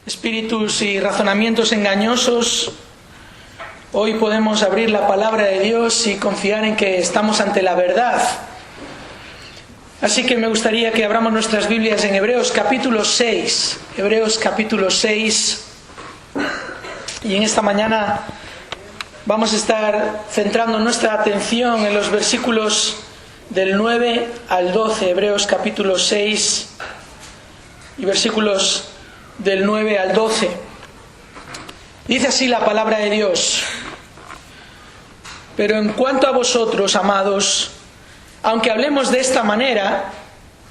espíritus y razonamientos engañosos, hoy podemos abrir la palabra de Dios y confiar en que estamos ante la verdad. Así que me gustaría que abramos nuestras Biblias en Hebreos capítulo 6. Hebreos capítulo 6. Y en esta mañana vamos a estar centrando nuestra atención en los versículos del 9 al 12. Hebreos capítulo 6 y versículos del 9 al 12. Dice así la palabra de Dios: pero en cuanto a vosotros, amados, aunque hablemos de esta manera,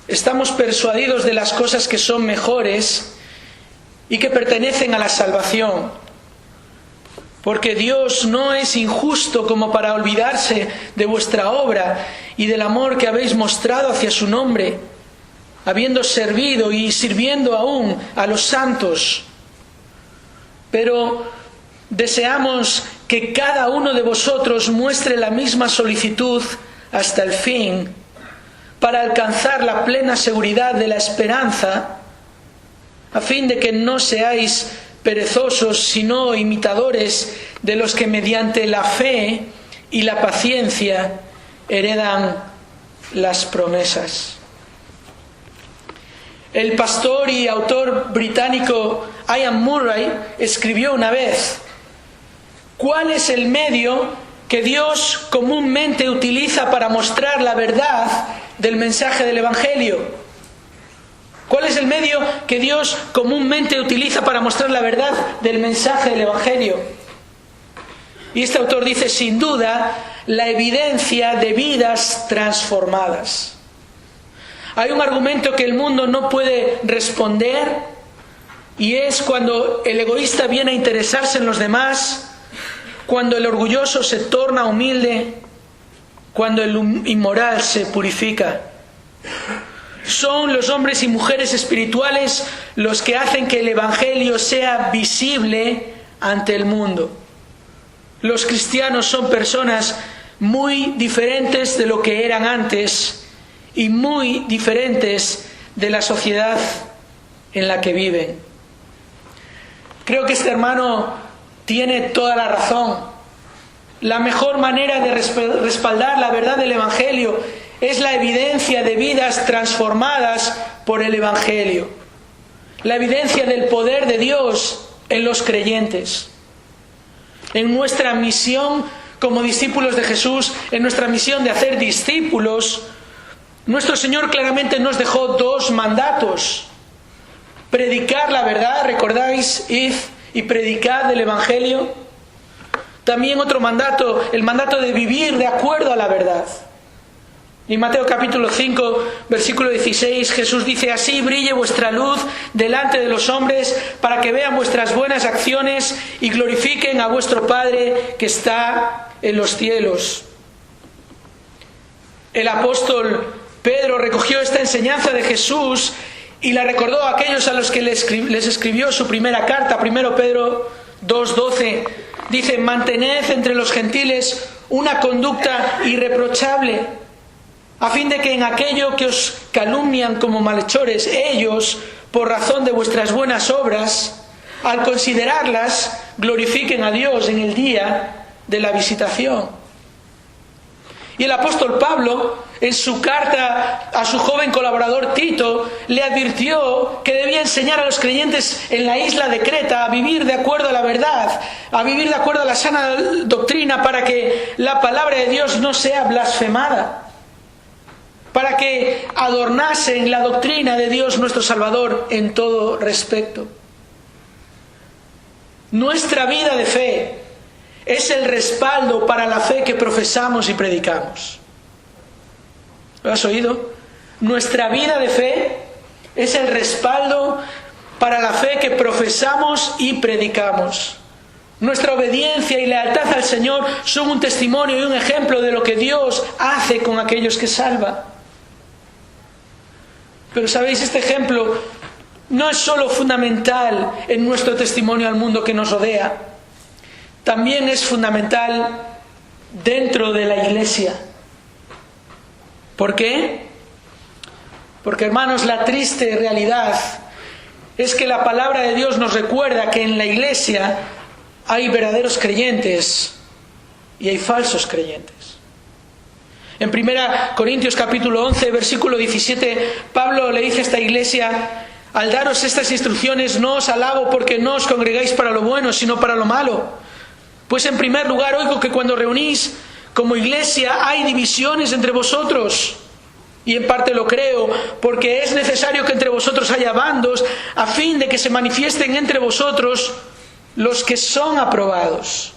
estamos persuadidos de las cosas que son mejores y que pertenecen a la salvación. Porque Dios no es injusto como para olvidarse de vuestra obra y del amor que habéis mostrado hacia su nombre, habiendo servido y sirviendo aún a los santos. Pero deseamos que cada uno de vosotros muestre la misma solicitud hasta el fin, para alcanzar la plena seguridad de la esperanza, a fin de que no seáis perezosos, sino imitadores de los que mediante la fe y la paciencia heredan las promesas. El pastor y autor británico Ian Murray escribió una vez: ¿cuál es el medio que Dios comúnmente utiliza para mostrar la verdad del mensaje del Evangelio? ¿Cuál es el medio que Dios comúnmente utiliza para mostrar la verdad del mensaje del Evangelio? Y este autor dice: sin duda, la evidencia de vidas transformadas. Hay un argumento que el mundo no puede responder, y es cuando el egoísta viene a interesarse en los demás, cuando el orgulloso se torna humilde, cuando el inmoral se purifica. Son los hombres y mujeres espirituales los que hacen que el Evangelio sea visible ante el mundo. Los cristianos son personas muy diferentes de lo que eran antes y muy diferentes de la sociedad en la que viven. Creo que este hermano tiene toda la razón. La mejor manera de respaldar la verdad del Evangelio es la evidencia de vidas transformadas por el Evangelio. La evidencia del poder de Dios en los creyentes. En nuestra misión como discípulos de Jesús, en nuestra misión de hacer discípulos, nuestro Señor claramente nos dejó dos mandatos: predicar la verdad, recordáis, id y predicad el Evangelio. También otro mandato, el mandato de vivir de acuerdo a la verdad. En Mateo capítulo 5, versículo 16, Jesús dice: así brille vuestra luz delante de los hombres, para que vean vuestras buenas acciones y glorifiquen a vuestro Padre que está en los cielos. El apóstol Pedro recogió esta enseñanza de Jesús y la recordó a aquellos a los que les escribió su primera carta. 1 Pedro 2:12 dice: mantened entre los gentiles una conducta irreprochable, a fin de que en aquello que os calumnian como malhechores, ellos, por razón de vuestras buenas obras, al considerarlas, glorifiquen a Dios en el día de la visitación. Y el apóstol Pablo, en su carta a su joven colaborador Tito, le advirtió que debía enseñar a los creyentes en la isla de Creta a vivir de acuerdo a la verdad, a vivir de acuerdo a la sana doctrina, para que la palabra de Dios no sea blasfemada, para que adornasen la doctrina de Dios nuestro Salvador en todo respecto. Nuestra vida de fe es el respaldo para la fe que profesamos y predicamos. ¿Lo has oído? Nuestra vida de fe es el respaldo para la fe que profesamos y predicamos. Nuestra obediencia y lealtad al Señor son un testimonio y un ejemplo de lo que Dios hace con aquellos que salva. Pero sabéis, este ejemplo no es solo fundamental en nuestro testimonio al mundo que nos rodea, también es fundamental dentro de la iglesia. ¿Por qué? Porque, hermanos, la triste realidad es que la palabra de Dios nos recuerda que en la iglesia hay verdaderos creyentes y hay falsos creyentes. En 1 Corintios capítulo 11, versículo 17, Pablo le dice a esta iglesia: al daros estas instrucciones no os alabo porque no os congregáis para lo bueno, sino para lo malo. Pues en primer lugar oigo que cuando reunís como iglesia hay divisiones entre vosotros. Y en parte lo creo, porque es necesario que entre vosotros haya bandos, a fin de que se manifiesten entre vosotros los que son aprobados.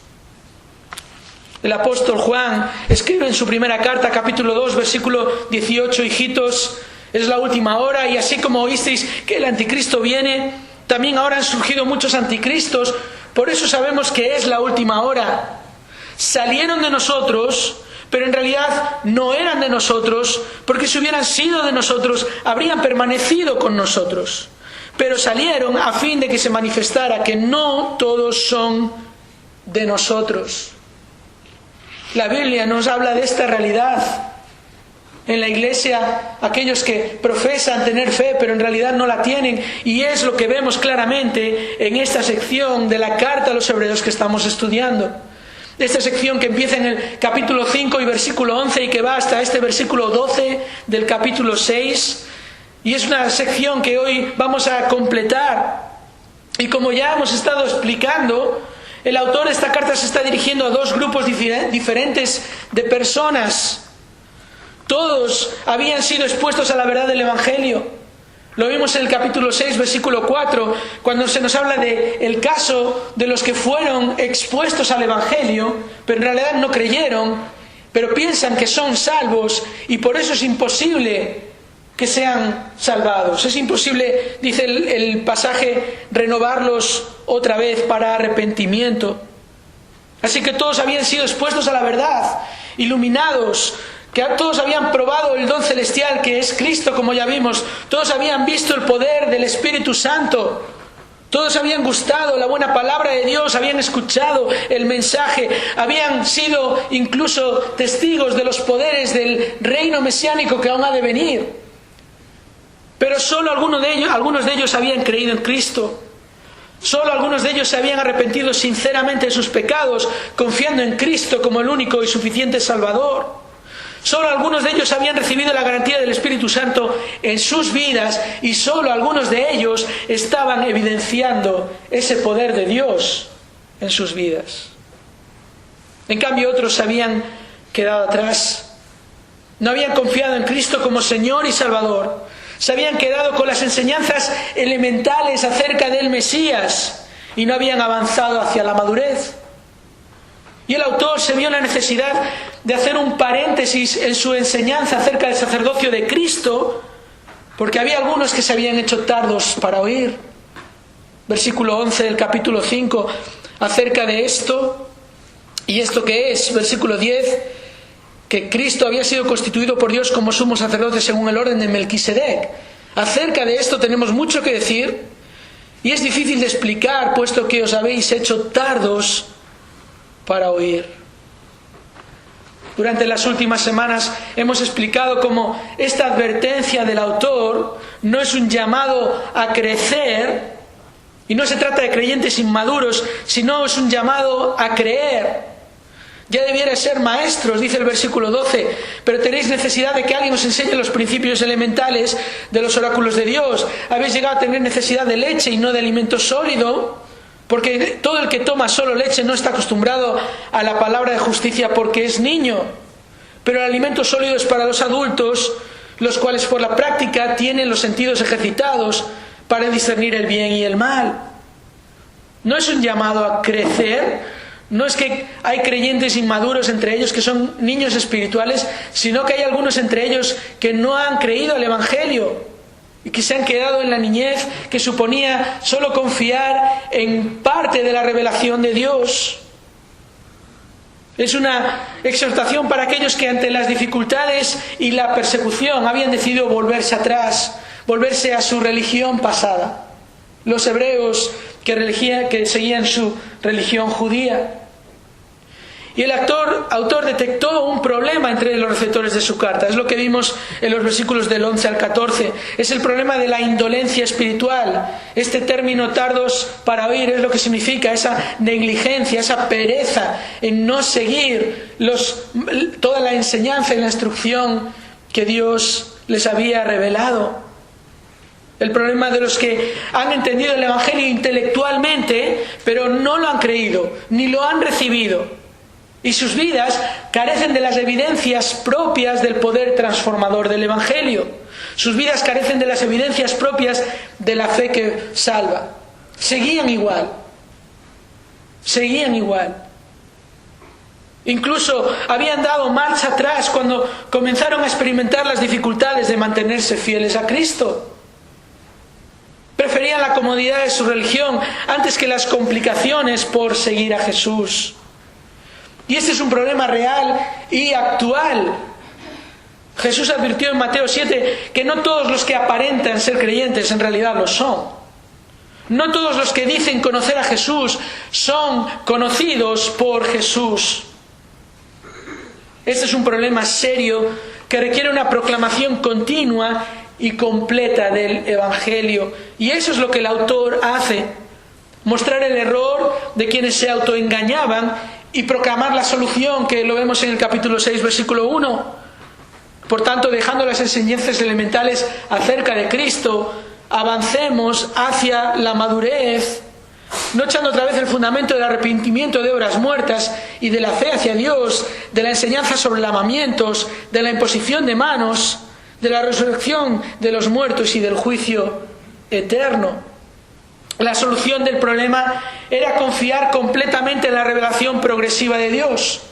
El apóstol Juan escribe en su primera carta, capítulo 2, versículo 18: hijitos, es la última hora, y así como oísteis que el anticristo viene, también ahora han surgido muchos anticristos. Por eso sabemos que es la última hora. Salieron de nosotros, pero en realidad no eran de nosotros, porque si hubieran sido de nosotros, habrían permanecido con nosotros. Pero salieron a fin de que se manifestara que no todos son de nosotros. La Biblia nos habla de esta realidad. En la iglesia, aquellos que profesan tener fe, pero en realidad no la tienen, y es lo que vemos claramente en esta sección de la carta a los hebreos que estamos estudiando. Esta sección que empieza en el capítulo 5 y versículo 11 y que va hasta este versículo 12 del capítulo 6. Y es una sección que hoy vamos a completar. Y como ya hemos estado explicando, el autor de esta carta se está dirigiendo a dos grupos diferentes de personas. Todos habían sido expuestos a la verdad del Evangelio. Lo vimos en el capítulo 6, versículo 4, cuando se nos habla del caso de los que fueron expuestos al Evangelio, pero en realidad no creyeron, pero piensan que son salvos y por eso es imposible que sean salvados. Es imposible, dice el pasaje, renovarlos otra vez para arrepentimiento. Así que todos habían sido expuestos a la verdad, iluminados, que todos habían probado el don celestial que es Cristo, como ya vimos. Todos habían visto el poder del Espíritu Santo. Todos habían gustado la buena palabra de Dios, habían escuchado el mensaje, habían sido incluso testigos de los poderes del reino mesiánico que aún ha de venir. Pero solo algunos de ellos habían creído en Cristo. Solo algunos de ellos se habían arrepentido sinceramente de sus pecados, confiando en Cristo como el único y suficiente Salvador. Solo algunos de ellos habían recibido la garantía del Espíritu Santo en sus vidas y solo algunos de ellos estaban evidenciando ese poder de Dios en sus vidas. En cambio, otros se habían quedado atrás. No habían confiado en Cristo como Señor y Salvador. Se habían quedado con las enseñanzas elementales acerca del Mesías y no habían avanzado hacia la madurez. Y el autor se vio la necesidad de hacer un paréntesis en su enseñanza acerca del sacerdocio de Cristo, porque había algunos que se habían hecho tardos para oír. Versículo 11 del capítulo 5, acerca de esto. ¿Y esto qué es? Versículo 10, que Cristo había sido constituido por Dios como sumo sacerdote según el orden de Melquisedec. Acerca de esto tenemos mucho que decir, y es difícil de explicar, puesto que os habéis hecho tardos para oír. Durante las últimas semanas hemos explicado cómo esta advertencia del autor no es un llamado a crecer, y no se trata de creyentes inmaduros, sino es un llamado a creer. Ya debierais ser maestros, dice el versículo 12, pero tenéis necesidad de que alguien os enseñe los principios elementales de los oráculos de Dios. Habéis llegado a tener necesidad de leche y no de alimento sólido, porque todo el que toma solo leche no está acostumbrado a la palabra de justicia porque es niño. Pero el alimento sólido es para los adultos, los cuales por la práctica tienen los sentidos ejercitados para discernir el bien y el mal. No es un llamado a crecer, no es que hay creyentes inmaduros entre ellos que son niños espirituales, sino que hay algunos entre ellos que no han creído el Evangelio y que se han quedado en la niñez, que suponía solo confiar en parte de la revelación de Dios. Es una exhortación para aquellos que ante las dificultades y la persecución habían decidido volverse atrás, volverse a su religión pasada. Los hebreos que seguían su religión judía. Y el autor detectó un problema entre los receptores de su carta. Es lo que vimos en los versículos del 11 al 14. Es el problema de la indolencia espiritual. Este término tardos para oír es lo que significa esa negligencia, esa pereza en no seguir toda la enseñanza y la instrucción que Dios les había revelado. El problema de los que han entendido el Evangelio intelectualmente, pero no lo han creído, ni lo han recibido. Y sus vidas carecen de las evidencias propias del poder transformador del Evangelio. Sus vidas carecen de las evidencias propias de la fe que salva. Seguían igual. Incluso habían dado marcha atrás cuando comenzaron a experimentar las dificultades de mantenerse fieles a Cristo. Preferían la comodidad de su religión antes que las complicaciones por seguir a Jesús. Y este es un problema real y actual. Jesús advirtió en Mateo 7 que no todos los que aparentan ser creyentes en realidad lo son. No todos los que dicen conocer a Jesús son conocidos por Jesús. Este es un problema serio que requiere una proclamación continua y completa del Evangelio. Y eso es lo que el autor hace. Mostrar el error de quienes se autoengañaban y proclamar la solución, que lo vemos en el capítulo 6, versículo 1. Por tanto, dejando las enseñanzas elementales acerca de Cristo, avancemos hacia la madurez, no echando otra vez el fundamento del arrepentimiento de obras muertas y de la fe hacia Dios, de la enseñanza sobre lavamientos, de la imposición de manos, de la resurrección de los muertos y del juicio eterno. La solución del problema era confiar completamente en la revelación progresiva de Dios.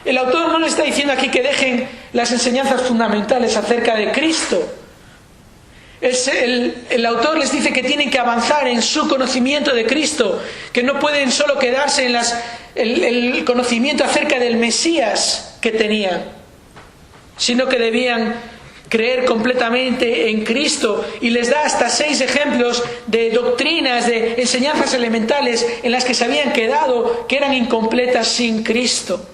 El autor no le está diciendo aquí que dejen las enseñanzas fundamentales acerca de Cristo. El autor les dice que tienen que avanzar en su conocimiento de Cristo, que no pueden solo quedarse en el conocimiento acerca del Mesías que tenían, sino que debían creer completamente en Cristo. Y les da hasta 6 ejemplos de doctrinas, de enseñanzas elementales en las que se habían quedado, que eran incompletas sin Cristo.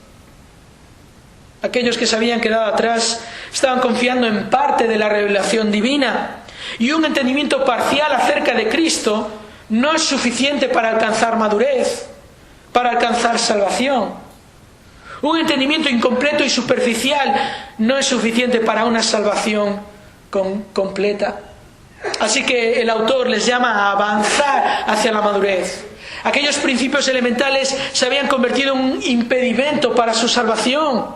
Aquellos que se habían quedado atrás estaban confiando en parte de la revelación divina, y un entendimiento parcial acerca de Cristo no es suficiente para alcanzar madurez, para alcanzar salvación. Un entendimiento incompleto y superficial no es suficiente para una salvación completa. Así que el autor les llama a avanzar hacia la madurez. Aquellos principios elementales se habían convertido en un impedimento para su salvación.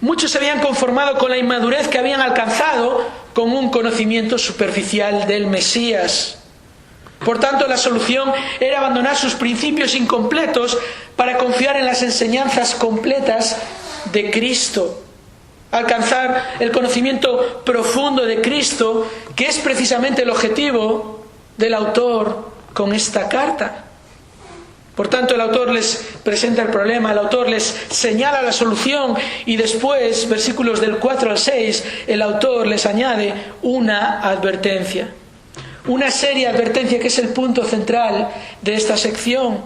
Muchos se habían conformado con la inmadurez que habían alcanzado con un conocimiento superficial del Mesías. Por tanto, la solución era abandonar sus principios incompletos para confiar en las enseñanzas completas de Cristo. Alcanzar el conocimiento profundo de Cristo, que es precisamente el objetivo del autor con esta carta. Por tanto, el autor les presenta el problema, el autor les señala la solución, y después, versículos del 4 al 6, el autor les añade una advertencia. Una seria advertencia que es el punto central de esta sección.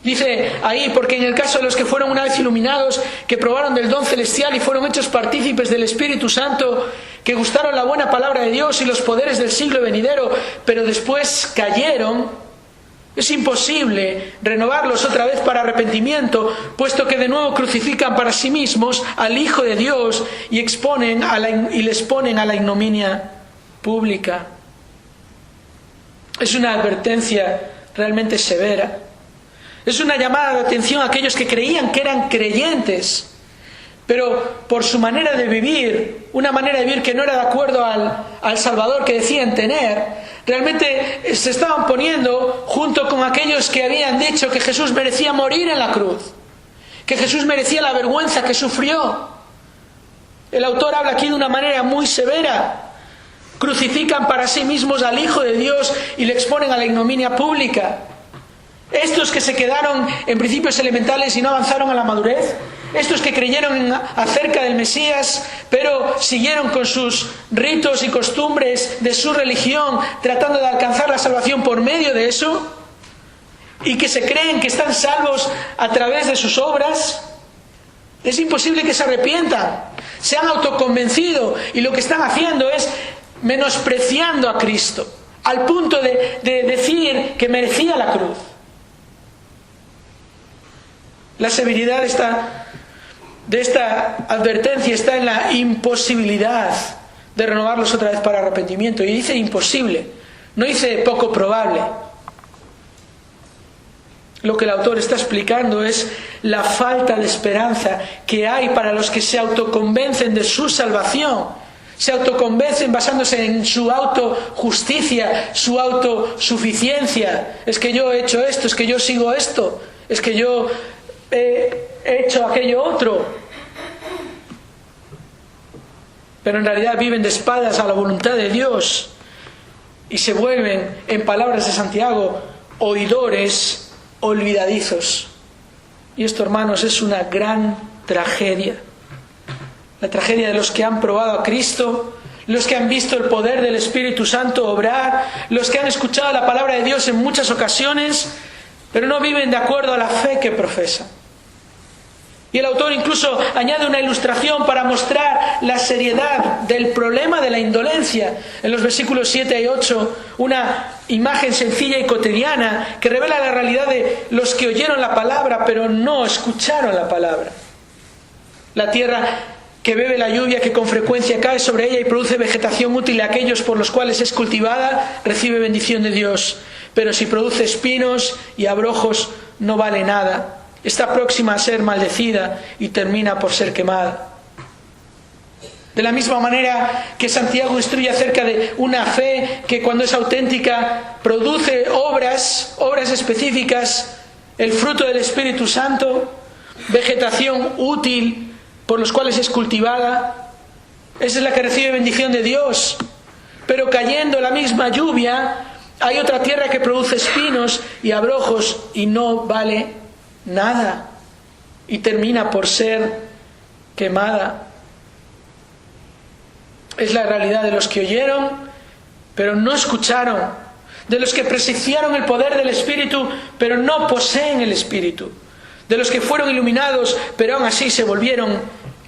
Dice ahí: porque en el caso de los que fueron una vez iluminados, que probaron del don celestial y fueron hechos partícipes del Espíritu Santo, que gustaron la buena palabra de Dios y los poderes del siglo venidero, pero después cayeron, es imposible renovarlos otra vez para arrepentimiento, puesto que de nuevo crucifican para sí mismos al Hijo de Dios y les ponen a la ignominia pública. Es una advertencia realmente severa. Es una llamada de atención a aquellos que creían que eran creyentes, pero por su manera de vivir, una manera de vivir que no era de acuerdo al Salvador que decían tener, realmente se estaban poniendo junto con aquellos que habían dicho que Jesús merecía morir en la cruz, que Jesús merecía la vergüenza que sufrió. El autor habla aquí de una manera muy severa. Crucifican para sí mismos al Hijo de Dios y le exponen a la ignominia pública. Estos que se quedaron en principios elementales y no avanzaron a la madurez, estos que creyeron acerca del Mesías, pero siguieron con sus ritos y costumbres de su religión, tratando de alcanzar la salvación por medio de eso, y que se creen que están salvos a través de sus obras, es imposible que se arrepientan. Se han autoconvencido y lo que están haciendo es menospreciando a Cristo, al punto de decir que merecía la cruz. La severidad de esta advertencia está en la imposibilidad de renovarlos otra vez para arrepentimiento. Y dice imposible, no dice poco probable. Lo que el autor está explicando es la falta de esperanza que hay para los que se autoconvencen de su salvación. Se autoconvencen basándose en su autojusticia, su autosuficiencia. Es que yo he hecho esto, es que yo sigo esto, es que yo he hecho aquello otro. Pero en realidad viven de espaldas a la voluntad de Dios y se vuelven, en palabras de Santiago, oidores olvidadizos. Y esto, hermanos, es una gran tragedia. La tragedia de los que han probado a Cristo, los que han visto el poder del Espíritu Santo obrar, los que han escuchado la palabra de Dios en muchas ocasiones, pero no viven de acuerdo a la fe que profesan. Y el autor incluso añade una ilustración para mostrar la seriedad del problema de la indolencia. En los versículos 7 y 8, una imagen sencilla y cotidiana que revela la realidad de los que oyeron la palabra pero no escucharon la palabra. La tierra que bebe la lluvia que con frecuencia cae sobre ella y produce vegetación útil a aquellos por los cuales es cultivada, recibe bendición de Dios. Pero si produce espinos y abrojos, no vale nada. Está próxima a ser maldecida y termina por ser quemada. De la misma manera que Santiago instruye acerca de una fe que cuando es auténtica produce obras específicas, el fruto del Espíritu Santo, vegetación útil por los cuales es cultivada, esa es la que recibe bendición de Dios. Pero cayendo la misma lluvia, hay otra tierra que produce espinos y abrojos y no vale nada y termina por ser quemada. Es la realidad de los que oyeron pero no escucharon, de los que presenciaron el poder del Espíritu pero no poseen el Espíritu, de los que fueron iluminados pero aún así se volvieron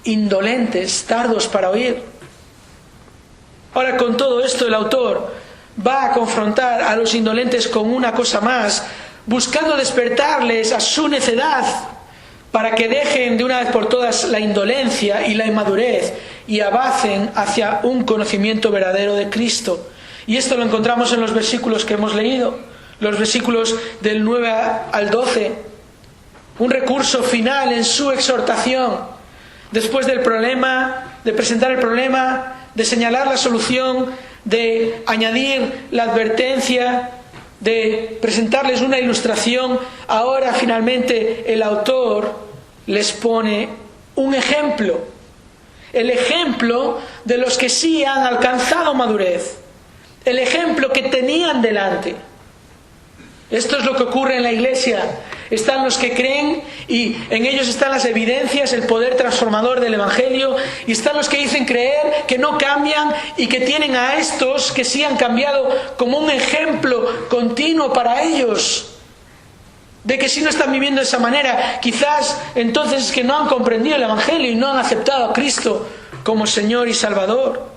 indolentes, tardos para oír. Ahora, con todo esto, el autor va a confrontar a los indolentes con una cosa más, buscando despertarles a su necedad para que dejen de una vez por todas la indolencia y la inmadurez y avancen hacia un conocimiento verdadero de Cristo. Y esto lo encontramos en los versículos que hemos leído, los versículos del 9 al 12. Un recurso final en su exhortación, después del problema, de presentar el problema, de señalar la solución, de añadir la advertencia, de presentarles una ilustración. Ahora finalmente el autor les pone un ejemplo, el ejemplo de los que sí han alcanzado madurez, el ejemplo que tenían delante. Esto es lo que ocurre en la iglesia. Están los que creen y en ellos están las evidencias, el poder transformador del Evangelio, y están los que dicen creer, que no cambian y que tienen a estos que sí han cambiado como un ejemplo continuo para ellos. De que si no están viviendo de esa manera, quizás entonces es que no han comprendido el Evangelio y no han aceptado a Cristo como Señor y Salvador.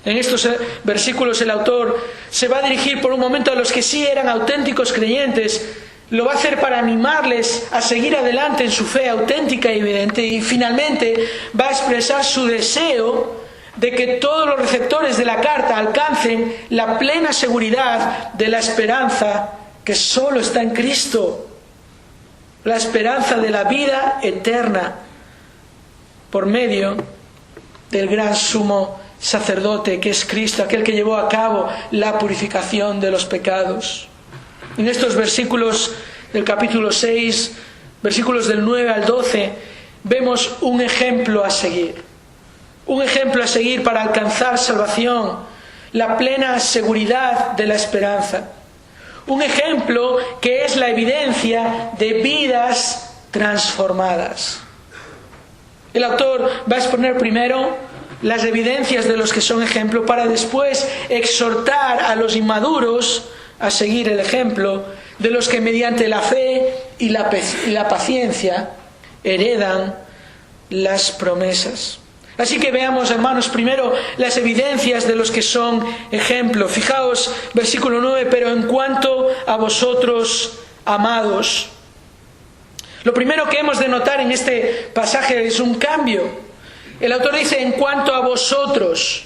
En estos versículos el autor se va a dirigir por un momento a los que sí eran auténticos creyentes. Lo va a hacer para animarles a seguir adelante en su fe auténtica y evidente, y finalmente va a expresar su deseo de que todos los receptores de la carta alcancen la plena seguridad de la esperanza que solo está en Cristo, la esperanza de la vida eterna por medio del gran sumo sacerdote que es Cristo, aquel que llevó a cabo la purificación de los pecados. En estos versículos del capítulo 6, versículos del 9 al 12, vemos un ejemplo a seguir. Un ejemplo a seguir para alcanzar salvación, la plena seguridad de la esperanza. Un ejemplo que es la evidencia de vidas transformadas. El autor va a exponer primero las evidencias de los que son ejemplo para después exhortar a los inmaduros a seguir el ejemplo de los que mediante la fe y la paciencia heredan las promesas. Así que veamos, hermanos, primero las evidencias de los que son ejemplo. Fijaos, versículo 9, pero en cuanto a vosotros, amados. Lo primero que hemos de notar en este pasaje es un cambio. El autor dice, en cuanto a vosotros.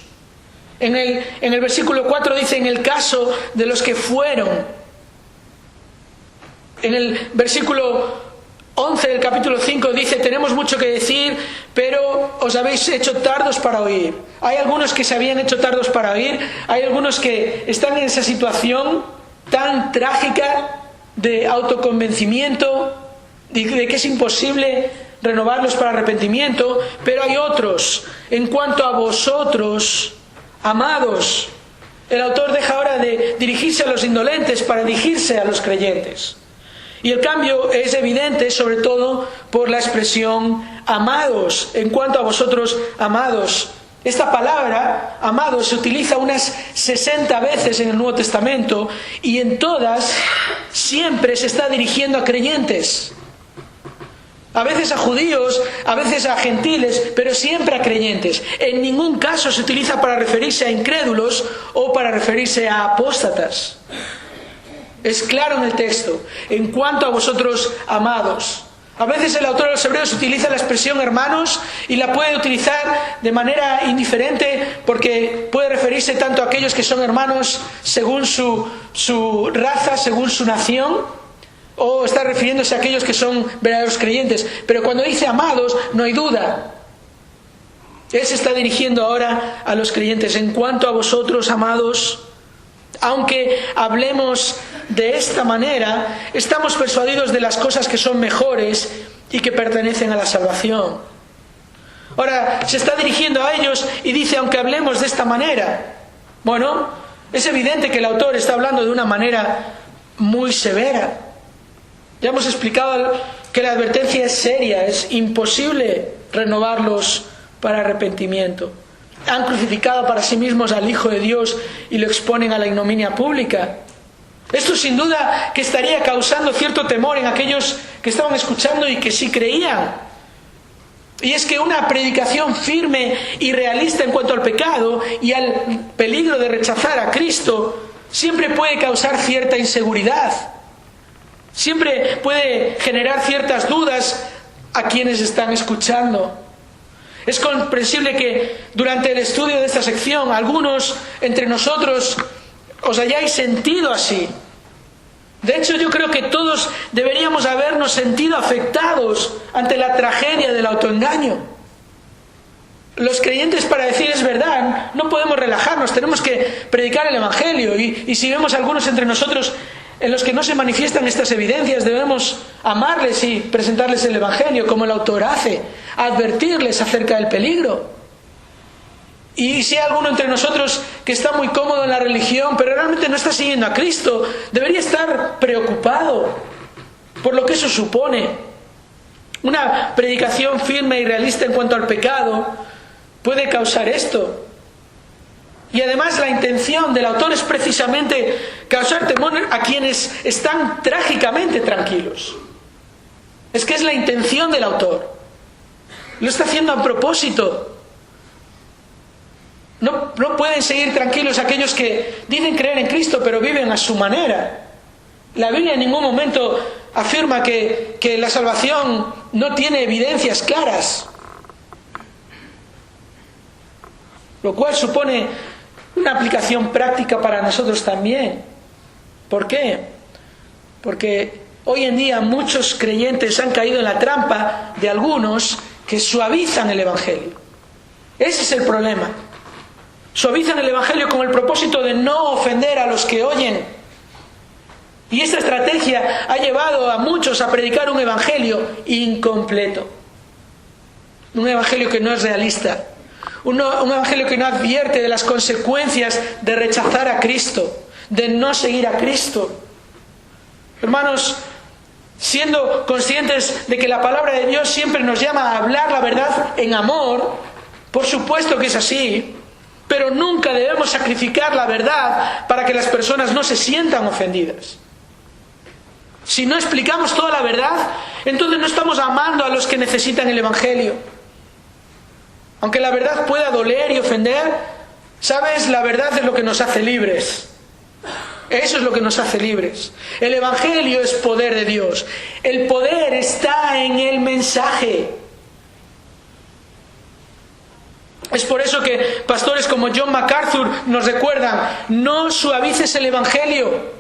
En el versículo 4 dice, en el caso de los que fueron. En el versículo 11 del capítulo 5 dice, tenemos mucho que decir, pero os habéis hecho tardos para oír. Hay algunos que se habían hecho tardos para oír, hay algunos que están en esa situación tan trágica de autoconvencimiento, de que es imposible renovarlos para arrepentimiento, pero hay otros. En cuanto a vosotros, amados, el autor deja ahora de dirigirse a los indolentes para dirigirse a los creyentes. Y el cambio es evidente, sobre todo por la expresión amados. En cuanto a vosotros, amados. Esta palabra, amados, se utiliza unas 60 veces en el Nuevo Testamento y en todas siempre se está dirigiendo a creyentes. A veces a judíos, a veces a gentiles, pero siempre a creyentes. En ningún caso se utiliza para referirse a incrédulos o para referirse a apóstatas. Es claro en el texto. En cuanto a vosotros, amados. A veces el autor de los Hebreos utiliza la expresión hermanos y la puede utilizar de manera indiferente porque puede referirse tanto a aquellos que son hermanos según su raza, según su nación, o está refiriéndose a aquellos que son verdaderos creyentes. Pero cuando dice amados, no hay duda. Él se está dirigiendo ahora a los creyentes. En cuanto a vosotros, amados, aunque hablemos de esta manera, estamos persuadidos de las cosas que son mejores y que pertenecen a la salvación. Ahora, se está dirigiendo a ellos y dice, aunque hablemos de esta manera. Bueno, es evidente que el autor está hablando de una manera muy severa. Ya hemos explicado que la advertencia es seria, es imposible renovarlos para arrepentimiento. Han crucificado para sí mismos al Hijo de Dios y lo exponen a la ignominia pública. Esto sin duda que estaría causando cierto temor en aquellos que estaban escuchando y que sí creían. Y es que una predicación firme y realista en cuanto al pecado y al peligro de rechazar a Cristo siempre puede causar cierta inseguridad. Siempre puede generar ciertas dudas a quienes están escuchando. Es comprensible que durante el estudio de esta sección algunos entre nosotros os hayáis sentido así. De hecho, yo creo que todos deberíamos habernos sentido afectados ante la tragedia del autoengaño. Los creyentes, para decir es verdad, no podemos relajarnos, tenemos que predicar el Evangelio. Y si vemos algunos entre nosotros en los que no se manifiestan estas evidencias, debemos amarles y presentarles el Evangelio, como el autor hace, advertirles acerca del peligro. Y si hay alguno entre nosotros que está muy cómodo en la religión, pero realmente no está siguiendo a Cristo, debería estar preocupado por lo que eso supone. Una predicación firme y realista en cuanto al pecado puede causar esto. Y además la intención del autor es precisamente causar temor a quienes están trágicamente tranquilos. Es que es la intención del autor. Lo está haciendo a propósito. No pueden seguir tranquilos aquellos que dicen creer en Cristo pero viven a su manera. La Biblia en ningún momento afirma que la salvación no tiene evidencias claras. Lo cual supone una aplicación práctica para nosotros también. ¿Por qué? Porque hoy en día muchos creyentes han caído en la trampa de algunos que suavizan el Evangelio. Ese es el problema. Suavizan el Evangelio con el propósito de no ofender a los que oyen. Y esta estrategia ha llevado a muchos a predicar un Evangelio incompleto. Un Evangelio que no es realista. Un Evangelio que no advierte de las consecuencias de rechazar a Cristo, de no seguir a Cristo. Hermanos, siendo conscientes de que la palabra de Dios siempre nos llama a hablar la verdad en amor, por supuesto que es así, pero nunca debemos sacrificar la verdad para que las personas no se sientan ofendidas. si no explicamos toda la verdad, entonces no estamos amando a los que necesitan el Evangelio. Aunque la verdad pueda doler y ofender, ¿sabes? La verdad es lo que nos hace libres. Eso es lo que nos hace libres. El Evangelio es poder de Dios. El poder está en el mensaje. Es por eso que pastores como John MacArthur nos recuerdan: no suavices el Evangelio.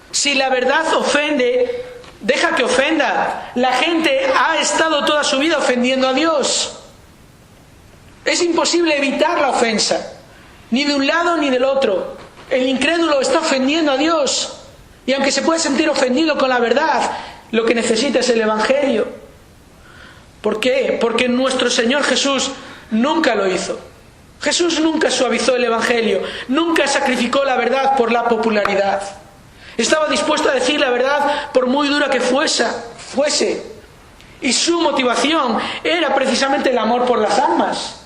Si la verdad ofende, deja que ofenda. La gente ha estado toda su vida ofendiendo a Dios. Es imposible evitar la ofensa, ni de un lado ni del otro. El incrédulo está ofendiendo a Dios. Y aunque se puede sentir ofendido con la verdad, lo que necesita es el Evangelio. ¿Por qué? Porque nuestro Señor Jesús nunca lo hizo. Jesús nunca suavizó el Evangelio, nunca sacrificó la verdad por la popularidad. Estaba dispuesto a decir la verdad por muy dura que fuese. Y su motivación era precisamente el amor por las almas.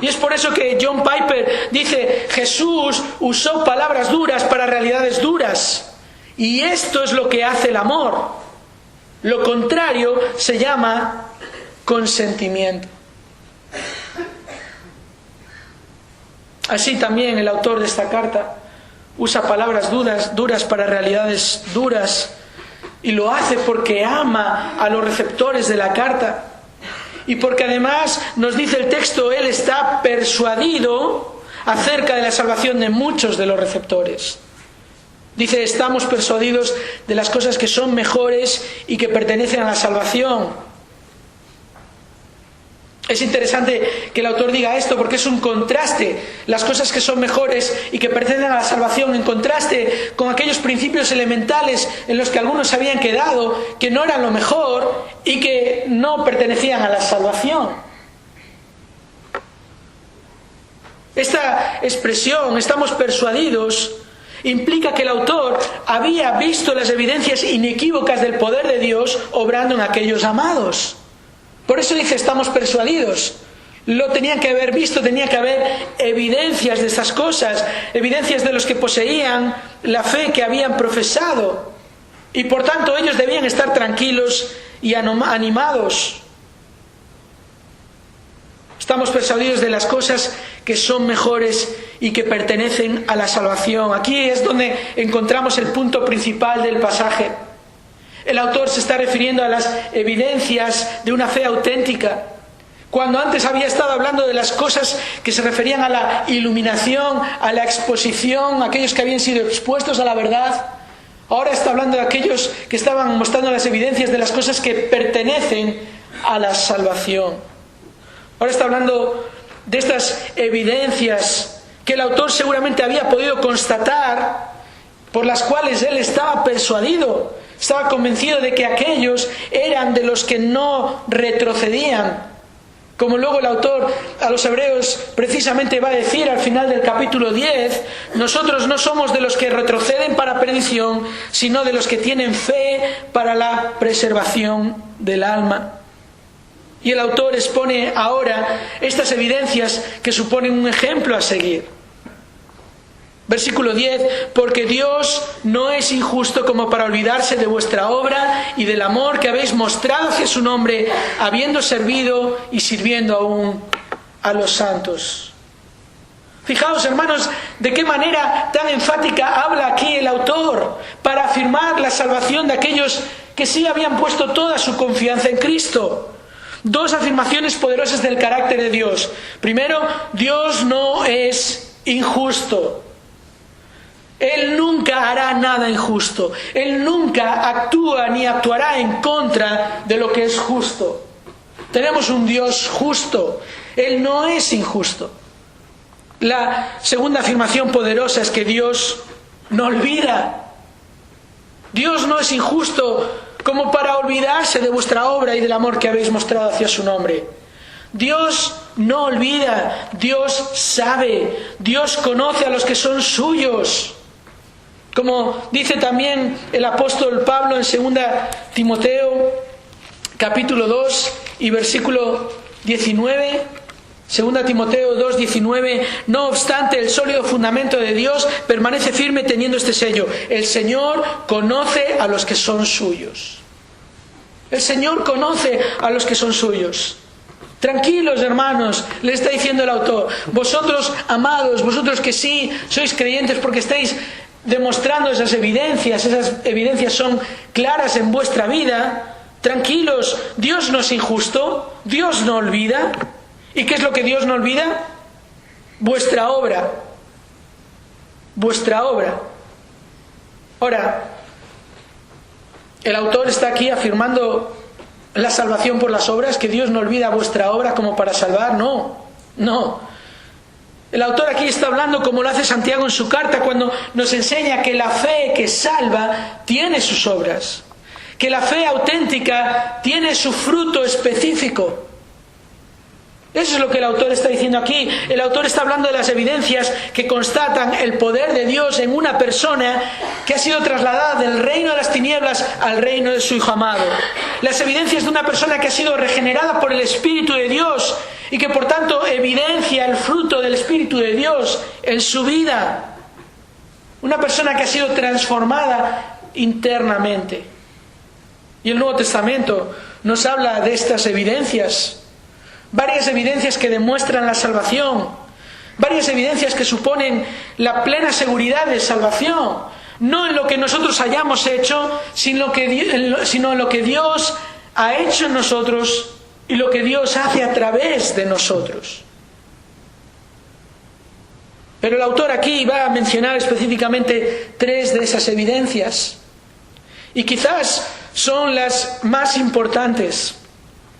Y es por eso que John Piper dice: Jesús usó palabras duras para realidades duras. Y esto es lo que hace el amor. Lo contrario se llama consentimiento. Así también el autor de esta carta usa palabras duras para realidades duras, y lo hace porque ama a los receptores de la carta, y porque además nos dice el texto, él está persuadido acerca de la salvación de muchos de los receptores. Dice: estamos persuadidos de las cosas que son mejores y que pertenecen a la salvación. Es interesante que el autor diga esto, porque es un contraste: las cosas que son mejores y que pertenecen a la salvación, en contraste con aquellos principios elementales en los que algunos se habían quedado, que no eran lo mejor y que no pertenecían a la salvación. Esta expresión, estamos persuadidos, implica que el autor había visto las evidencias inequívocas del poder de Dios obrando en aquellos amados. Por eso dice: estamos persuadidos. Lo tenían que haber visto, tenía que haber evidencias de estas cosas, evidencias de los que poseían la fe que habían profesado. Y por tanto ellos debían estar tranquilos y animados. Estamos persuadidos de las cosas que son mejores y que pertenecen a la salvación. Aquí es donde encontramos el punto principal del pasaje. El autor se está refiriendo a las evidencias de una fe auténtica. Cuando antes había estado hablando de las cosas que se referían a la iluminación, a la exposición, aquellos que habían sido expuestos a la verdad, ahora está hablando de aquellos que estaban mostrando las evidencias de las cosas que pertenecen a la salvación. Ahora está hablando de estas evidencias que el autor seguramente había podido constatar, por las cuales él estaba persuadido. Estaba convencido de que aquellos eran de los que no retrocedían. Como luego el autor a los hebreos precisamente va a decir al final del capítulo 10, nosotros no somos de los que retroceden para perdición, sino de los que tienen fe para la preservación del alma. Y el autor expone ahora estas evidencias que suponen un ejemplo a seguir. Versículo 10, porque Dios no es injusto como para olvidarse de vuestra obra y del amor que habéis mostrado hacia su nombre, habiendo servido y sirviendo aún a los santos. Fijaos, hermanos, de qué manera tan enfática habla aquí el autor para afirmar la salvación de aquellos que sí habían puesto toda su confianza en Cristo. Dos afirmaciones poderosas del carácter de Dios. Primero, Dios no es injusto. Él nunca hará nada injusto. Él nunca actúa ni actuará en contra de lo que es justo. Tenemos un Dios justo. Él no es injusto. La segunda afirmación poderosa es que Dios no olvida. Dios no es injusto como para olvidarse de vuestra obra y del amor que habéis mostrado hacia su nombre. Dios no olvida. Dios sabe. Dios conoce a los que son suyos. Como dice también el apóstol Pablo en 2 Timoteo, capítulo 2 y versículo 19, 2 Timoteo 2:19, no obstante, el sólido fundamento de Dios permanece firme teniendo este sello: el Señor conoce a los que son suyos. El Señor conoce a los que son suyos. Tranquilos, hermanos, le está diciendo el autor. Vosotros, amados, vosotros que sí sois creyentes porque estáis demostrando esas evidencias son claras en vuestra vida. Tranquilos, Dios no es injusto, Dios no olvida. ¿Y qué es lo que Dios no olvida? Vuestra obra. Vuestra obra. Ahora, el autor está aquí afirmando la salvación por las obras, que Dios no olvida vuestra obra como para salvar. No. El autor aquí está hablando como lo hace Santiago en su carta cuando nos enseña que la fe que salva tiene sus obras, que la fe auténtica tiene su fruto específico. Eso es lo que el autor está diciendo aquí. El autor está hablando de las evidencias que constatan el poder de Dios en una persona que ha sido trasladada del reino de las tinieblas al reino de su Hijo amado. Las evidencias de una persona que ha sido regenerada por el Espíritu de Dios y que por tanto evidencia el fruto del Espíritu de Dios en su vida. Una persona que ha sido transformada internamente. Y el Nuevo Testamento nos habla de estas evidencias. Varias evidencias que demuestran la salvación. Varias evidencias que suponen la plena seguridad de salvación. No en lo que nosotros hayamos hecho, sino en lo que Dios ha hecho en nosotros y lo que Dios hace a través de nosotros. Pero el autor aquí va a mencionar específicamente 3 de esas evidencias. Y quizás son las más importantes.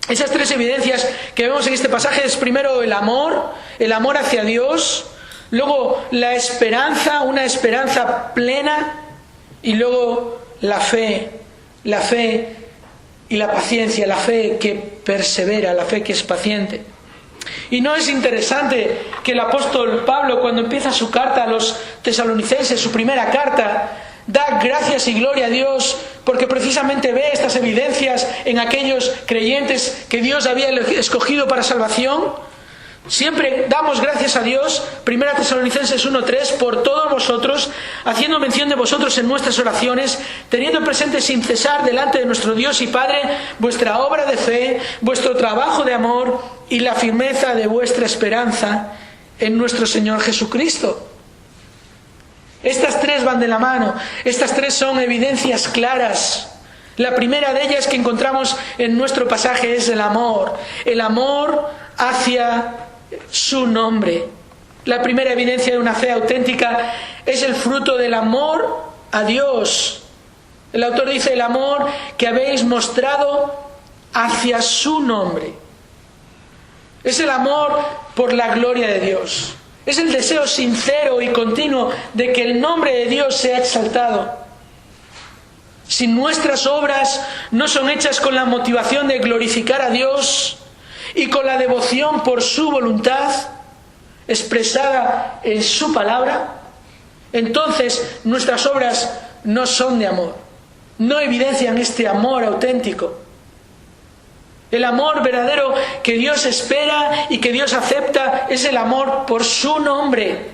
Esas 3 evidencias que vemos en este pasaje es primero el amor hacia Dios, luego la esperanza, una esperanza plena, y luego la fe y la paciencia, la fe que persevera, la fe que es paciente. Y no es interesante que el apóstol Pablo, cuando empieza su carta a los tesalonicenses, su primera carta, da gracias y gloria a Dios porque precisamente ve estas evidencias en aquellos creyentes que Dios había escogido para salvación. Siempre damos gracias a Dios, 1 Tesalonicenses 1:3, por todos vosotros, haciendo mención de vosotros en nuestras oraciones, teniendo presente sin cesar delante de nuestro Dios y Padre vuestra obra de fe, vuestro trabajo de amor y la firmeza de vuestra esperanza en nuestro Señor Jesucristo. Estas 3 van de la mano. Estas 3 son evidencias claras. La primera de ellas que encontramos en nuestro pasaje es el amor. El amor hacia su nombre. La primera evidencia de una fe auténtica es el fruto del amor a Dios. El autor dice: el amor que habéis mostrado hacia su nombre. Es el amor por la gloria de Dios. Es el deseo sincero y continuo de que el nombre de Dios sea exaltado. Si nuestras obras no son hechas con la motivación de glorificar a Dios y con la devoción por su voluntad expresada en su palabra, entonces nuestras obras no son de amor, no evidencian este amor auténtico. El amor verdadero que Dios espera y que Dios acepta es el amor por su nombre,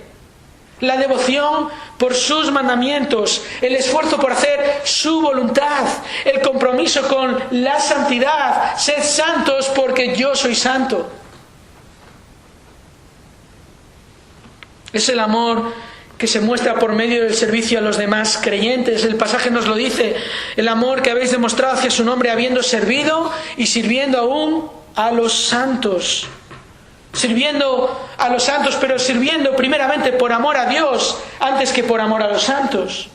la devoción por sus mandamientos, el esfuerzo por hacer su voluntad, el compromiso con la santidad. Sed santos porque yo soy santo. Es el amor que se muestra por medio del servicio a los demás creyentes. El pasaje nos lo dice: el amor que habéis demostrado hacia su nombre, habiendo servido y sirviendo aún a los santos. Sirviendo a los santos, pero sirviendo primeramente por amor a Dios antes que por amor a los santos.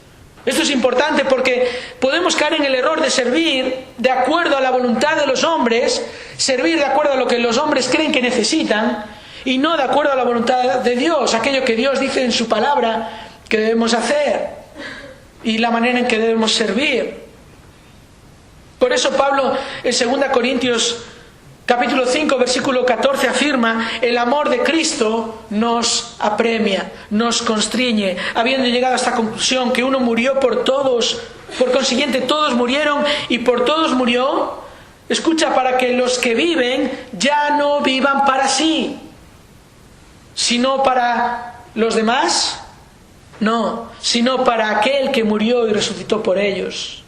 Esto es importante porque podemos caer en el error de servir de acuerdo a la voluntad de los hombres, servir de acuerdo a lo que los hombres creen que necesitan, y no de acuerdo a la voluntad de Dios, aquello que Dios dice en su palabra que debemos hacer y la manera en que debemos servir. Por eso Pablo en 2 Corintios capítulo 5 versículo 14 afirma: el amor de Cristo nos apremia, nos constriñe, habiendo llegado a esta conclusión que uno murió por todos, por consiguiente todos murieron y por todos murió. Escucha, para que los que viven ya no vivan para sí. sino para los demás. No, sino para aquel que murió y resucitó por ellos.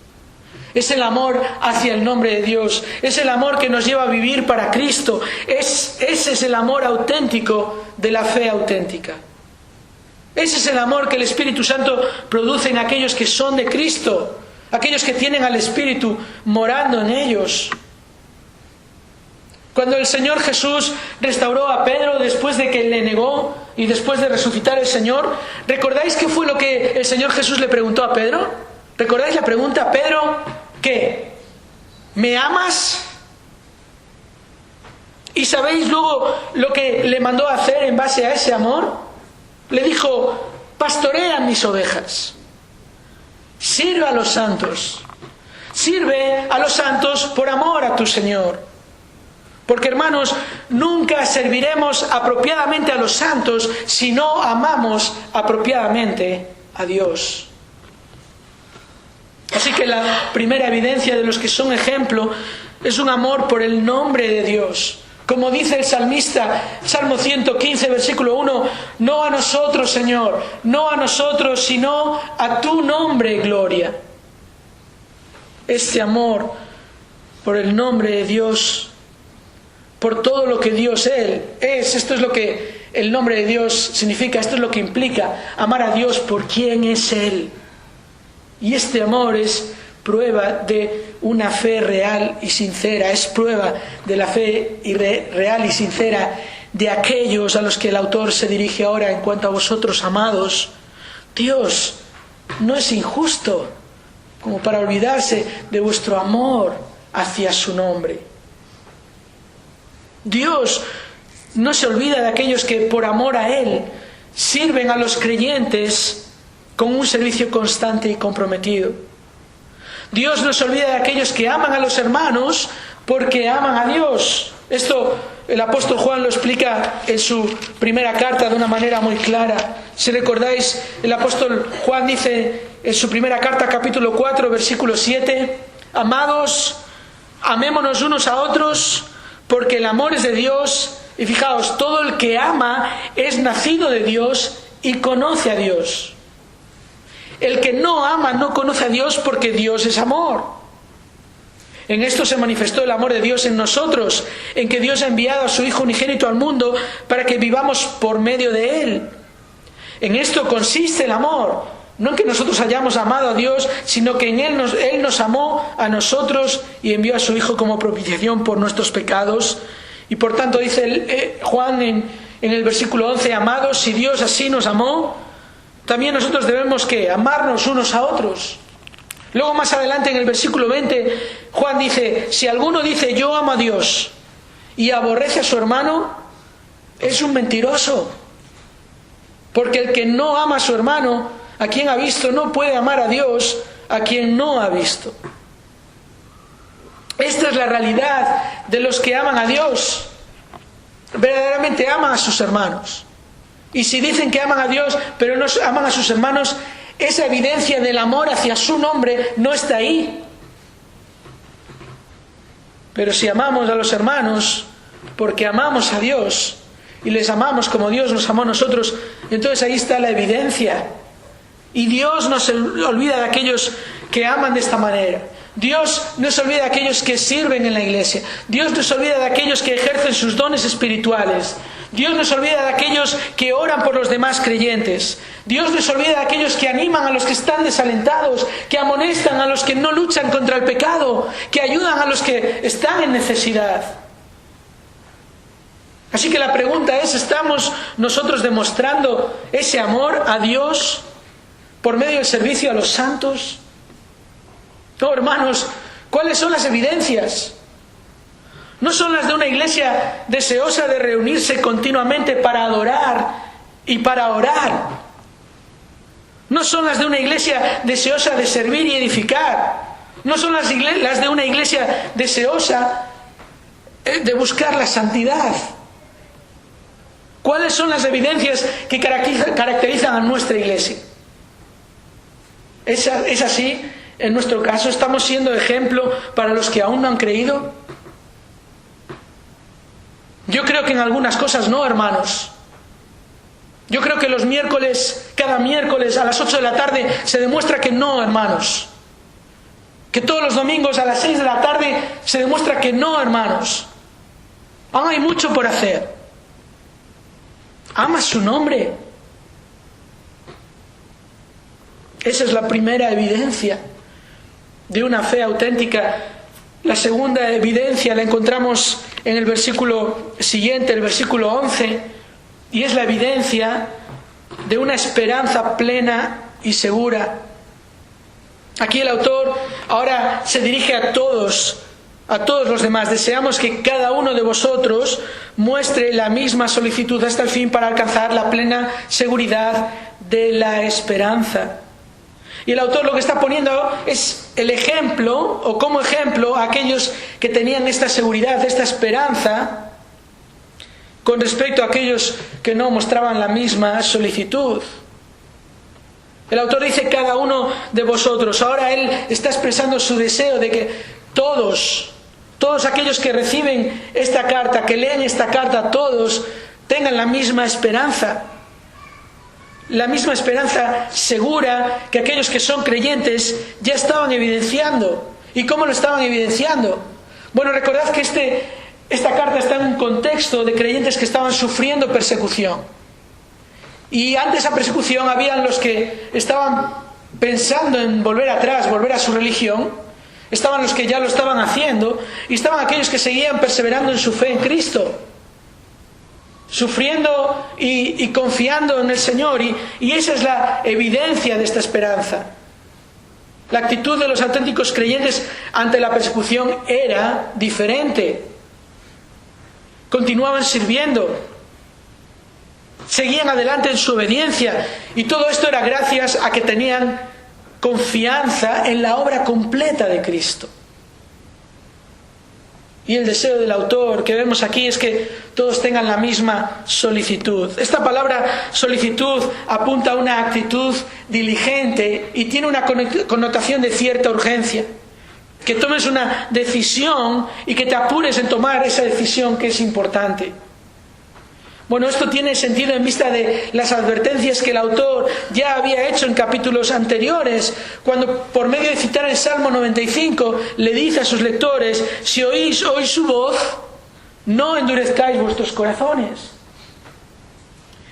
Es el amor hacia el nombre de Dios. Es el amor que nos lleva a vivir para Cristo. Ese es el amor auténtico de la fe auténtica. Ese es el amor que el Espíritu Santo produce en aquellos que son de Cristo, aquellos que tienen al Espíritu morando en ellos. Cuando el Señor Jesús restauró a Pedro después de que le negó y después de resucitar el Señor, ¿recordáis qué fue lo que el Señor Jesús le preguntó a Pedro? ¿Recordáis la pregunta? Pedro, ¿qué? ¿Me amas? ¿Y sabéis luego lo que le mandó a hacer en base a ese amor? Le dijo, pastorea mis ovejas, sirve a los santos, sirve a los santos por amor a tu Señor. Porque, hermanos, nunca serviremos apropiadamente a los santos si no amamos apropiadamente a Dios. Así que la primera evidencia de los que son ejemplo es un amor por el nombre de Dios. Como dice el salmista, Salmo 115, versículo 1, no a nosotros, Señor, no a nosotros, sino a tu nombre, gloria. Este amor por el nombre de Dios, por todo lo que Dios es, esto es lo que el nombre de Dios significa, esto es lo que implica amar a Dios por quién es Él. Y este amor es prueba de una fe real y sincera, es prueba de la fe real y sincera de aquellos a los que el autor se dirige ahora en cuanto a vosotros, amados. Dios no es injusto como para olvidarse de vuestro amor hacia su nombre. Dios no se olvida de aquellos que por amor a Él sirven a los creyentes con un servicio constante y comprometido. Dios no se olvida de aquellos que aman a los hermanos porque aman a Dios. Esto el apóstol Juan lo explica en su primera carta de una manera muy clara. Si recordáis, el apóstol Juan dice en su primera carta, capítulo 4, versículo 7, amados, amémonos unos a otros, porque el amor es de Dios. Y fijaos, todo el que ama es nacido de Dios y conoce a Dios. El que no ama no conoce a Dios, porque Dios es amor. En esto se manifestó el amor de Dios en nosotros, en que Dios ha enviado a su Hijo unigénito al mundo para que vivamos por medio de Él. En esto consiste el amor, no en que nosotros hayamos amado a Dios, sino que en Él nos amó a nosotros y envió a su Hijo como propiciación por nuestros pecados. Y por tanto dice Juan en el versículo 11, amados, si Dios así nos amó, también nosotros debemos ¿qué? Amarnos unos a otros. Luego más adelante en el versículo 20, Juan dice, si alguno dice yo amo a Dios y aborrece a su hermano, es un mentiroso. Porque el que no ama a su hermano, a quien ha visto, no puede amar a Dios, a quien no ha visto. Esta es la realidad de los que aman a Dios. Verdaderamente aman a sus hermanos. Y si dicen que aman a Dios, pero no aman a sus hermanos, esa evidencia del amor hacia su nombre no está ahí. Pero si amamos a los hermanos, porque amamos a Dios, y les amamos como Dios nos amó a nosotros, entonces ahí está la evidencia. Y Dios no se olvida de aquellos que aman de esta manera. Dios no se olvida de aquellos que sirven en la iglesia. Dios no se olvida de aquellos que ejercen sus dones espirituales. Dios no se olvida de aquellos que oran por los demás creyentes. Dios no se olvida de aquellos que animan a los que están desalentados, que amonestan a los que no luchan contra el pecado, que ayudan a los que están en necesidad. Así que la pregunta es, ¿estamos nosotros demostrando ese amor a Dios por medio del servicio a los santos? No, hermanos, ¿cuáles son las evidencias? No son las de una iglesia deseosa de reunirse continuamente para adorar y para orar. No son las de una iglesia deseosa de servir y edificar. No son las de una iglesia deseosa de buscar la santidad. ¿Cuáles son las evidencias que caracterizan a nuestra iglesia? ¿Es así? En nuestro caso, ¿estamos siendo ejemplo para los que aún no han creído? Yo creo que en algunas cosas no, hermanos. Yo creo que cada miércoles a las 8 de la tarde se demuestra que no, hermanos. Que todos los domingos a las 6 de la tarde se demuestra que no, hermanos. Aún hay mucho por hacer. Ama su nombre. Esa es la primera evidencia de una fe auténtica. La segunda evidencia la encontramos en el versículo siguiente, el versículo 11, y es la evidencia de una esperanza plena y segura. Aquí el autor ahora se dirige a todos los demás. Deseamos que cada uno de vosotros muestre la misma solicitud hasta el fin para alcanzar la plena seguridad de la esperanza. Y el autor lo que está poniendo es el ejemplo, o como ejemplo, a aquellos que tenían esta seguridad, esta esperanza, con respecto a aquellos que no mostraban la misma solicitud. El autor dice cada uno de vosotros. Ahora él está expresando su deseo de que todos aquellos que reciben esta carta, que leen esta carta, todos tengan la misma esperanza. La misma esperanza segura que aquellos que son creyentes ya estaban evidenciando. ¿Y cómo lo estaban evidenciando? Bueno, recordad que esta carta está en un contexto de creyentes que estaban sufriendo persecución. Y ante esa persecución habían los que estaban pensando en volver atrás, volver a su religión. Estaban los que ya lo estaban haciendo. Y estaban aquellos que seguían perseverando en su fe en Cristo, sufriendo y confiando en el Señor. Y esa es la evidencia de esta esperanza. La actitud de los auténticos creyentes ante la persecución era diferente. Continuaban sirviendo, seguían adelante en su obediencia, y todo esto era gracias a que tenían confianza en la obra completa de Cristo. Y el deseo del autor que vemos aquí es que todos tengan la misma solicitud. Esta palabra solicitud apunta a una actitud diligente y tiene una connotación de cierta urgencia. Que tomes una decisión y que te apures en tomar esa decisión que es importante. Bueno, esto tiene sentido en vista de las advertencias que el autor ya había hecho en capítulos anteriores, cuando por medio de citar el Salmo 95 le dice a sus lectores: si oís hoy su voz, no endurezcáis vuestros corazones.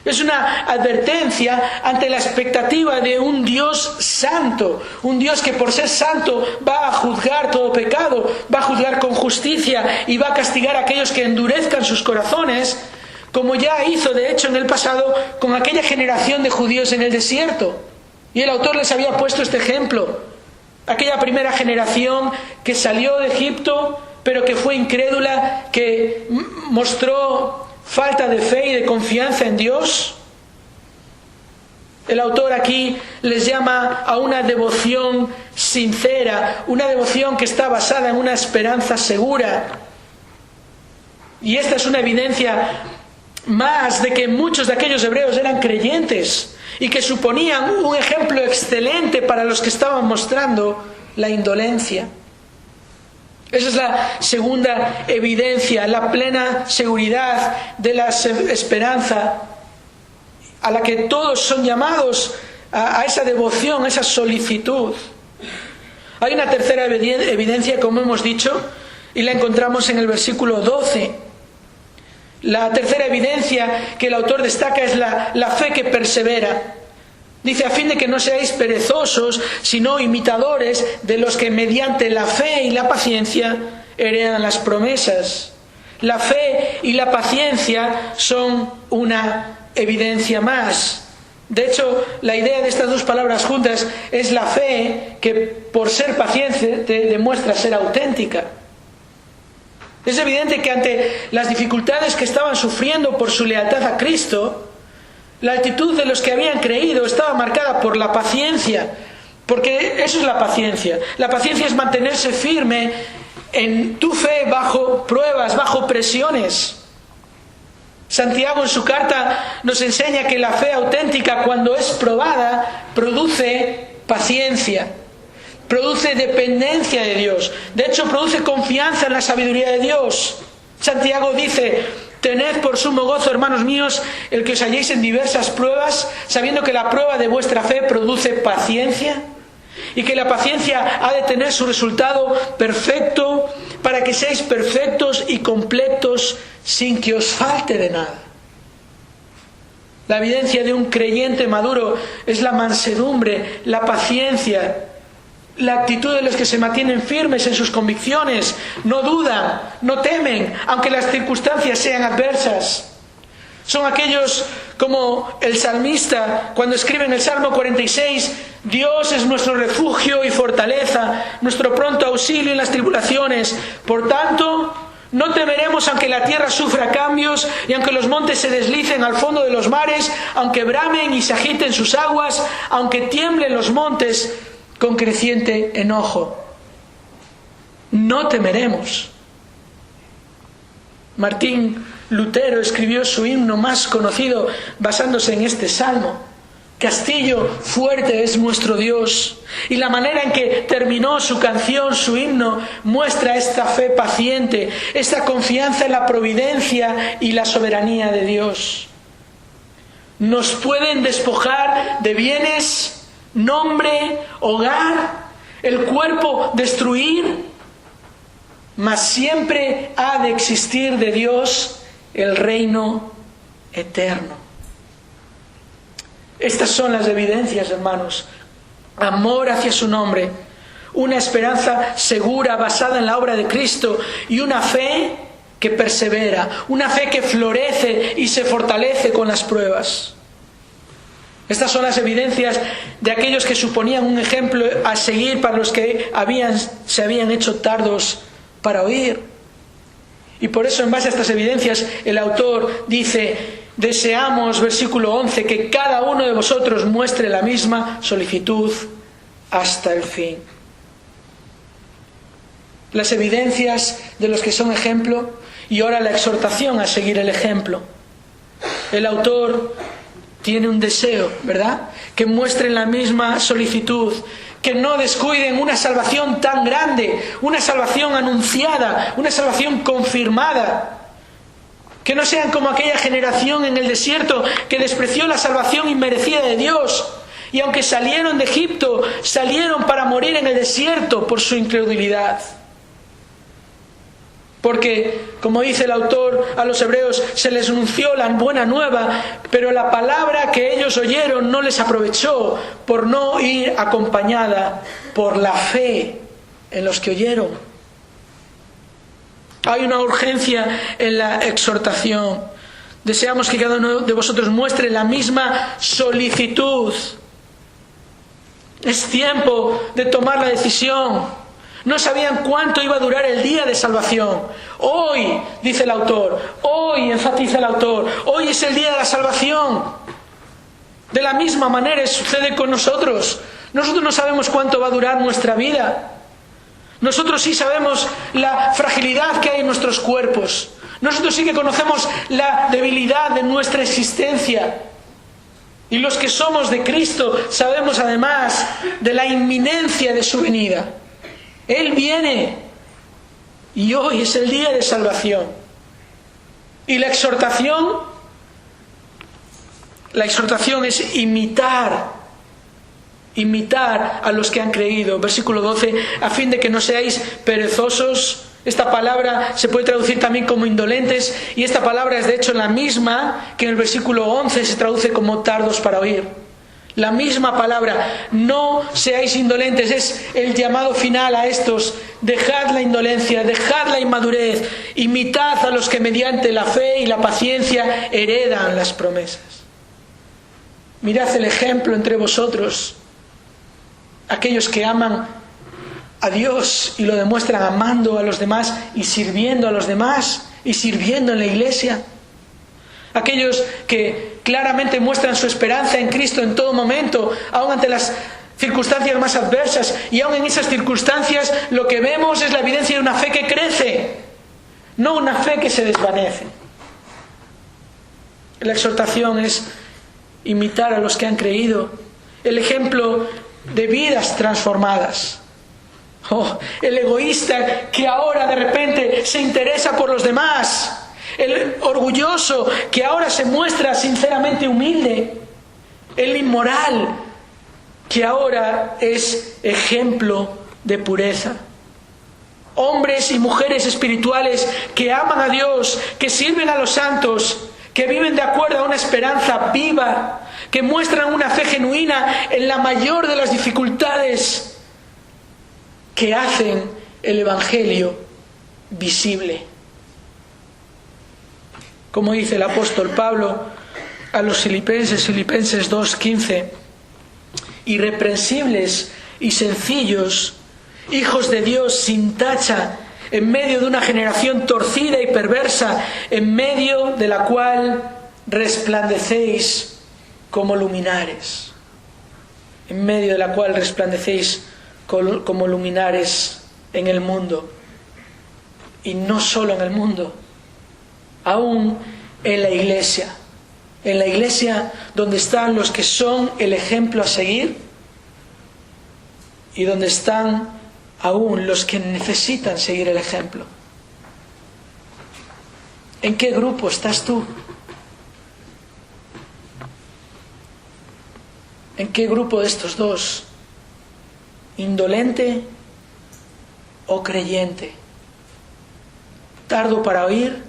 Es una advertencia ante la expectativa de un Dios santo, un Dios que por ser santo va a juzgar todo pecado, va a juzgar con justicia y va a castigar a aquellos que endurezcan sus corazones, como ya hizo de hecho en el pasado con aquella generación de judíos en el desierto. Y el autor les había puesto este ejemplo. Aquella primera generación que salió de Egipto, pero que fue incrédula, que mostró falta de fe y de confianza en Dios. El autor aquí les llama a una devoción sincera, una devoción que está basada en una esperanza segura. Y esta es una evidencia más de que muchos de aquellos hebreos eran creyentes y que suponían un ejemplo excelente para los que estaban mostrando la indolencia. Esa es la segunda evidencia, la plena seguridad de la esperanza a la que todos son llamados, a esa devoción, a esa solicitud. Hay una tercera evidencia, como hemos dicho, y la encontramos en el versículo 12. La tercera evidencia que el autor destaca es la fe que persevera. Dice: a fin de que no seáis perezosos, sino imitadores de los que mediante la fe y la paciencia heredan las promesas. La fe y la paciencia son una evidencia más. De hecho, la idea de estas dos palabras juntas es la fe que, por ser paciente, te demuestra ser auténtica. Es evidente que ante las dificultades que estaban sufriendo por su lealtad a Cristo, la actitud de los que habían creído estaba marcada por la paciencia, porque eso es la paciencia. La paciencia es mantenerse firme en tu fe bajo pruebas, bajo presiones. Santiago en su carta nos enseña que la fe auténtica, cuando es probada, produce paciencia, produce dependencia de Dios. De hecho, produce confianza en la sabiduría de Dios. Santiago dice: Tened por sumo gozo, hermanos míos, el que os halléis en diversas pruebas, sabiendo que la prueba de vuestra fe produce paciencia, y que la paciencia ha de tener su resultado perfecto, para que seáis perfectos y completos sin que os falte de nada. La evidencia de un creyente maduro es la mansedumbre, la paciencia, la actitud de los que se mantienen firmes en sus convicciones, no dudan, no temen, aunque las circunstancias sean adversas. Son aquellos como el salmista cuando escribe en el Salmo 46: Dios es nuestro refugio y fortaleza, nuestro pronto auxilio en las tribulaciones. Por tanto, no temeremos aunque la tierra sufra cambios y aunque los montes se deslicen al fondo de los mares, aunque bramen y se agiten sus aguas, aunque tiemblen los montes con creciente enojo. No temeremos. Martín Lutero escribió su himno más conocido basándose en este salmo: Castillo fuerte es nuestro Dios. Y la manera en que terminó su canción, su himno, muestra esta fe paciente, esta confianza en la providencia y la soberanía de Dios. Nos pueden despojar de bienes, nombre, hogar, el cuerpo destruir, mas siempre ha de existir de Dios el reino eterno. Estas son las evidencias, hermanos: amor hacia su nombre, una esperanza segura basada en la obra de Cristo y una fe que persevera, una fe que florece y se fortalece con las pruebas. Estas son las evidencias de aquellos que suponían un ejemplo a seguir para los que se habían hecho tardos para oír. Y por eso, en base a estas evidencias, el autor dice: deseamos, versículo 11, que cada uno de vosotros muestre la misma solicitud hasta el fin. Las evidencias de los que son ejemplo, y ahora la exhortación a seguir el ejemplo. El autor tiene un deseo, ¿verdad? Que muestren la misma solicitud, que no descuiden una salvación tan grande, una salvación anunciada, una salvación confirmada. Que no sean como aquella generación en el desierto que despreció la salvación inmerecida de Dios. Y aunque salieron de Egipto, salieron para morir en el desierto por su incredulidad. Porque, como dice el autor a los hebreos, se les anunció la buena nueva, pero la palabra que ellos oyeron no les aprovechó por no ir acompañada por la fe en los que oyeron. Hay una urgencia en la exhortación. Deseamos que cada uno de vosotros muestre la misma solicitud. Es tiempo de tomar la decisión. No sabían cuánto iba a durar el día de salvación. Hoy, dice el autor, hoy, enfatiza el autor, hoy es el día de la salvación. De la misma manera sucede con nosotros. Nosotros no sabemos cuánto va a durar nuestra vida. Nosotros sí sabemos la fragilidad que hay en nuestros cuerpos. Nosotros sí que conocemos la debilidad de nuestra existencia. Y los que somos de Cristo sabemos además de la inminencia de su venida. Él viene y hoy es el día de salvación. Y la exhortación es imitar a los que han creído. Versículo 12, a fin de que no seáis perezosos. Esta palabra se puede traducir también como indolentes, y esta palabra es de hecho la misma que en el versículo 11 se traduce como tardos para oír. La misma palabra, no seáis indolentes, es el llamado final a estos. Dejad la indolencia, dejad la inmadurez, imitad a los que mediante la fe y la paciencia heredan las promesas. Mirad el ejemplo entre vosotros, aquellos que aman a Dios y lo demuestran amando a los demás y sirviendo a los demás y sirviendo en la iglesia. Aquellos que claramente muestran su esperanza en Cristo en todo momento, aun ante las circunstancias más adversas, y aun en esas circunstancias lo que vemos es la evidencia de una fe que crece, no una fe que se desvanece. La exhortación es imitar a los que han creído, el ejemplo de vidas transformadas. El egoísta que ahora de repente se interesa por los demás, el orgulloso que ahora se muestra sinceramente humilde, el inmoral que ahora es ejemplo de pureza. Hombres y mujeres espirituales que aman a Dios, que sirven a los santos, que viven de acuerdo a una esperanza viva, que muestran una fe genuina en la mayor de las dificultades, que hacen el Evangelio visible. Como dice el apóstol Pablo a los Filipenses 2:15, irreprensibles y sencillos, hijos de Dios sin tacha, en medio de una generación torcida y perversa, en medio de la cual resplandecéis como luminares. En medio de la cual resplandecéis como luminares en el mundo. Y no solo en el mundo, aún en la iglesia. En la iglesia donde están los que son el ejemplo a seguir y donde están aún los que necesitan seguir el ejemplo. ¿En qué grupo estás tú? ¿En qué grupo de estos dos? ¿Indolente o creyente? ¿Tardo para oír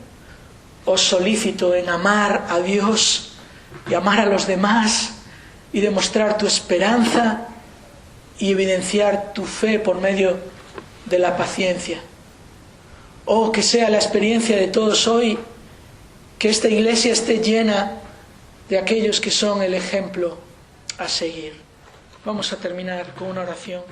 o solícito en amar a Dios y amar a los demás y demostrar tu esperanza y evidenciar tu fe por medio de la paciencia? Oh, que sea la experiencia de todos hoy, que esta iglesia esté llena de aquellos que son el ejemplo a seguir. Vamos a terminar con una oración.